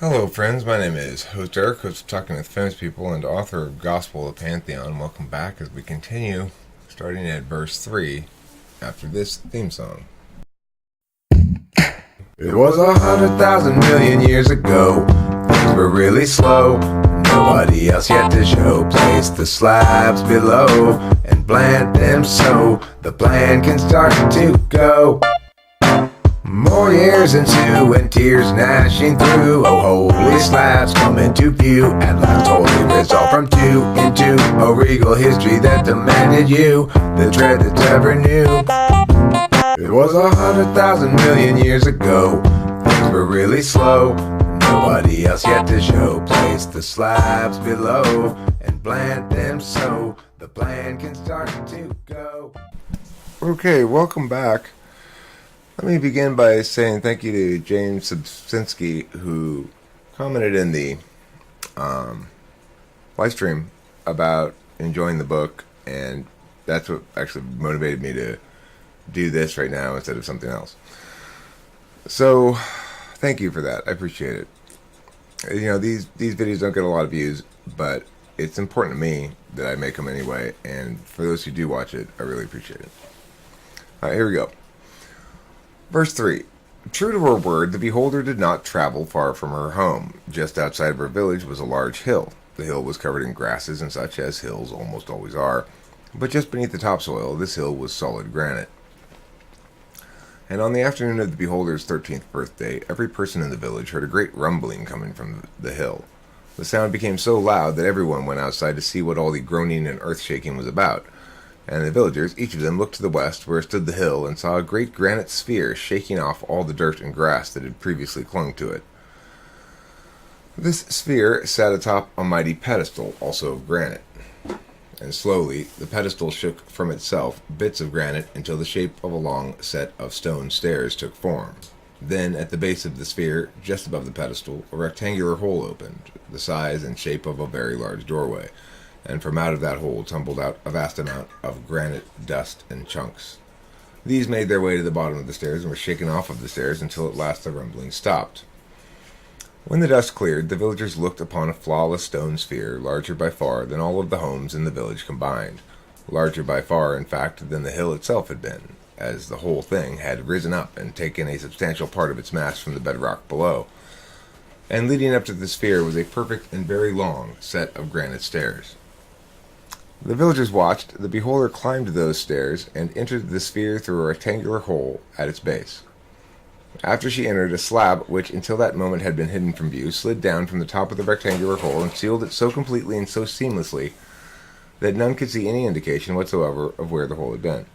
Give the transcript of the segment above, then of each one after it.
Hello, friends. My name is host Eric, host of Talking with Famous People and author of Gospel of Pantheon. Welcome back as we continue, starting at verse 3 after this theme song. It was 100,000 million years ago. Things were really slow. Nobody else yet to show. Place the slabs below and plant them so the plan can start to go. More years into and tears gnashing through. Oh, holy slabs come into view. At last, holy resolve from two into a regal history that demanded you the dread that ever knew. It was 100,000 million years ago. Things were really slow. Nobody else yet to show. Place the slabs below and plant them so the plan can start to go. Okay, welcome back. Let me begin by saying thank you to James Subsinski, who commented in the live stream about enjoying the book, and that's what actually motivated me to do this right now instead of something else. So, thank you for that. I appreciate it. You know, these videos don't get a lot of views, but it's important to me that I make them anyway, and for those who do watch it, I really appreciate it. Alright, here we go. Verse 3. True to her word, the beholder did not travel far from her home. Just outside of her village was a large hill. The hill was covered in grasses and such as hills almost always are, but just beneath the topsoil, this hill was solid granite. And on the afternoon of the beholder's 13th birthday, every person in the village heard a great rumbling coming from the hill. The sound became so loud that everyone went outside to see what all the groaning and earth-shaking was about. And the villagers, each of them, looked to the west, where stood the hill, and saw a great granite sphere shaking off all the dirt and grass that had previously clung to it. This sphere sat atop a mighty pedestal, also of granite. And slowly, the pedestal shook from itself bits of granite until the shape of a long set of stone stairs took form. Then, at the base of the sphere, just above the pedestal, a rectangular hole opened, the size and shape of a very large doorway. And from out of that hole tumbled out a vast amount of granite, dust, and chunks. These made their way to the bottom of the stairs and were shaken off of the stairs until at last the rumbling stopped. When the dust cleared, the villagers looked upon a flawless stone sphere, larger by far than all of the homes in the village combined. Larger by far, in fact, than the hill itself had been, as the whole thing had risen up and taken a substantial part of its mass from the bedrock below. And leading up to the sphere was a perfect and very long set of granite stairs. The villagers watched. The beholder climbed those stairs and entered the sphere through a rectangular hole at its base. After she entered, a slab, which until that moment had been hidden from view, slid down from the top of the rectangular hole and sealed it so completely and so seamlessly that none could see any indication whatsoever of where the hole had been.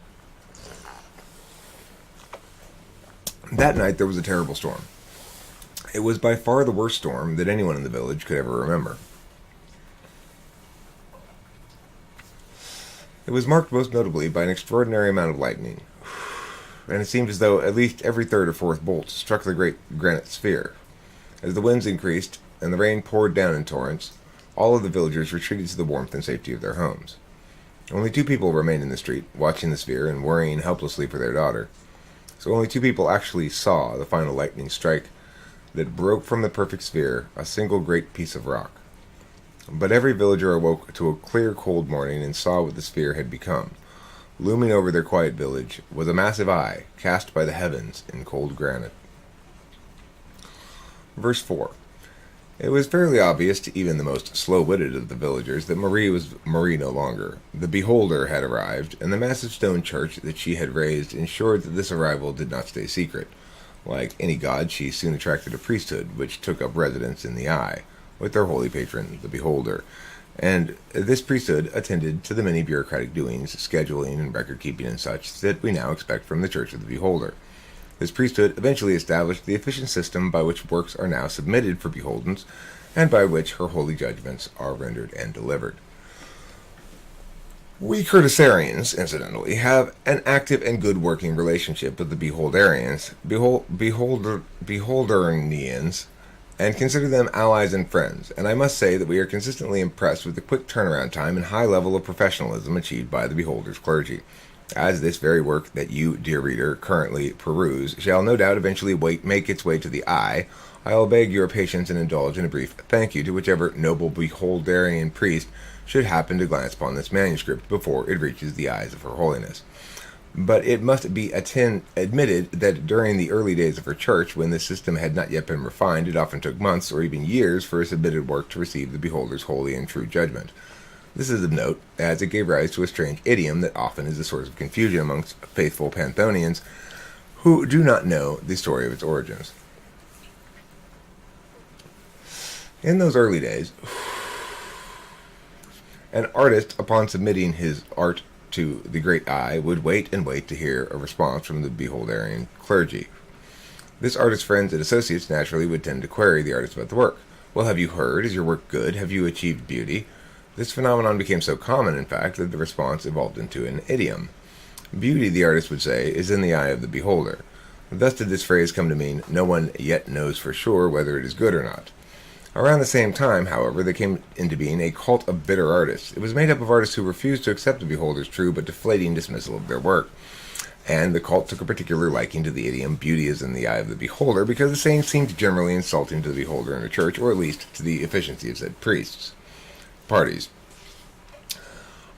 That night there was a terrible storm. It was by far the worst storm that anyone in the village could ever remember. It was marked most notably by an extraordinary amount of lightning, and it seemed as though at least every third or fourth bolt struck the great granite sphere. As the winds increased and the rain poured down in torrents, all of the villagers retreated to the warmth and safety of their homes. Only 2 people remained in the street, watching the sphere and worrying helplessly for their daughter. So only 2 people actually saw the final lightning strike that broke from the perfect sphere a single great piece of rock. But every villager awoke to a clear, cold morning and saw what the sphere had become. Looming over their quiet village was a massive eye, cast by the heavens in cold granite. Verse 4. It was fairly obvious to even the most slow-witted of the villagers that Marie was Marie no longer. The beholder had arrived, and the massive stone church that she had raised ensured that this arrival did not stay secret. Like any god, she soon attracted a priesthood, which took up residence in the eye, with their holy patron, the beholder, and this priesthood attended to the many bureaucratic doings, scheduling and record-keeping and such, that we now expect from the Church of the Beholder. This priesthood eventually established the efficient system by which works are now submitted for beholdens, and by which her holy judgments are rendered and delivered. We Curtisarians, incidentally, have an active and good working relationship with the Beholderians, Beholdernians, and consider them allies and friends, and I must say that we are consistently impressed with the quick turnaround time and high level of professionalism achieved by the Beholder's clergy. as this very work that you, dear reader, currently peruse, shall no doubt eventually make its way to the eye, I'll beg your patience and indulge in a brief thank you to whichever noble beholderian priest should happen to glance upon this manuscript before it reaches the eyes of Her Holiness. But it must be admitted that during the early days of her church, when this system had not yet been refined, it often took months or even years for a submitted work to receive the beholder's holy and true judgment. This is of note, as it gave rise to a strange idiom that often is a source of confusion amongst faithful Pantheonians who do not know the story of its origins. In those early days, an artist, upon submitting his art to the great eye, would wait and wait to hear a response from the beholderian clergy. This artist's friends and associates naturally would tend to query the artist about the work. Well, have you heard? Is your work good? Have you achieved beauty? This phenomenon became so common, in fact, that the response evolved into an idiom. Beauty, the artist would say, is in the eye of the beholder. Thus did this phrase come to mean, no one yet knows for sure whether it is good or not. Around the same time, however, there came into being a cult of bitter artists. It was made up of artists who refused to accept the beholder's true but deflating dismissal of their work. And the cult took a particular liking to the idiom, beauty is in the eye of the beholder, because the saying seemed generally insulting to the beholder in a church, or at least to the efficiency of said parties.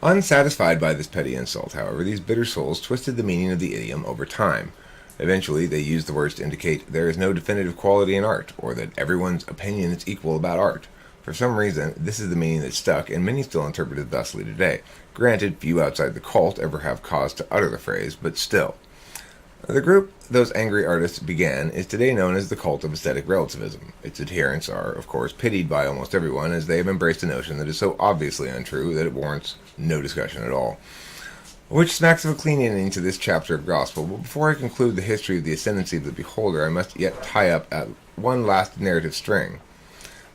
Unsatisfied by this petty insult, however, these bitter souls twisted the meaning of the idiom over time. Eventually, they used the words to indicate there is no definitive quality in art, or that everyone's opinion is equal about art. For some reason, this is the meaning that stuck, and many still interpret it thusly today. Granted, few outside the cult ever have cause to utter the phrase, but still. The group those angry artists began is today known as the cult of aesthetic relativism. Its adherents are, of course, pitied by almost everyone, as they have embraced a notion that is so obviously untrue that it warrants no discussion at all. Which smacks of a clean ending to this chapter of Gospel, but before I conclude the history of the ascendancy of the beholder, I must yet tie up at one last narrative string.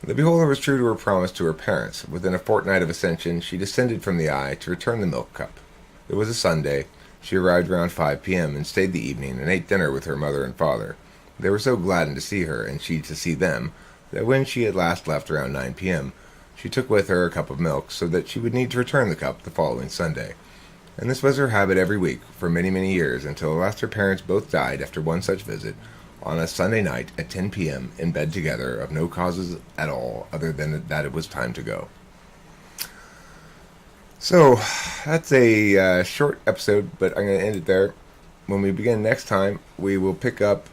The beholder was true to her promise to her parents. Within a fortnight of ascension, she descended from the eye to return the milk cup. It was a Sunday. She arrived around 5 p.m. and stayed the evening and ate dinner with her mother and father. They were so gladdened to see her, and she to see them, that when she at last left around 9 p.m., she took with her a cup of milk so that she would need to return the cup the following Sunday. And this was her habit every week for many, many years, until at last her parents both died after one such visit, on a Sunday night at 10 p.m. in bed together, of no causes at all other than that it was time to go. So, that's a short episode, but I'm going to end it there. When we begin next time, we will pick up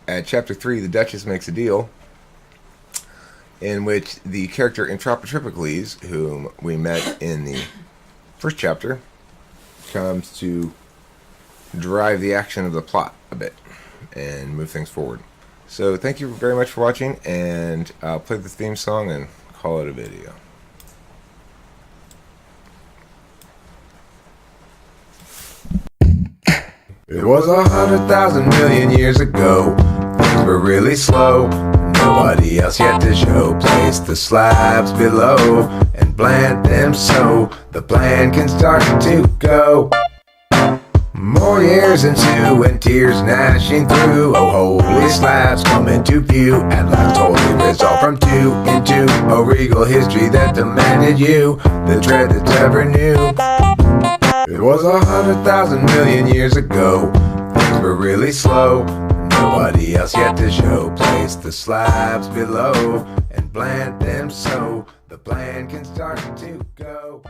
at Chapter 3, The Duchess Makes a Deal, in which the character Entropitripicles, whom we met in the first chapter, comes to drive the action of the plot a bit and move things forward. So thank you very much for watching, and I'll play the theme song and call it a video. It was 100,000 million years ago. Things were really slow. Nobody else yet to show. Place the slabs below and plant them so the plan can start to go. More years ensue and tears gnashing through. Oh, holy slabs come into view. At last holy resolve from two into a regal history that demanded you the dread that's ever new. It was 100,000 million years ago. Things were really slow. Nobody else yet to show. Place the slabs below and plant them so the plan can start to go.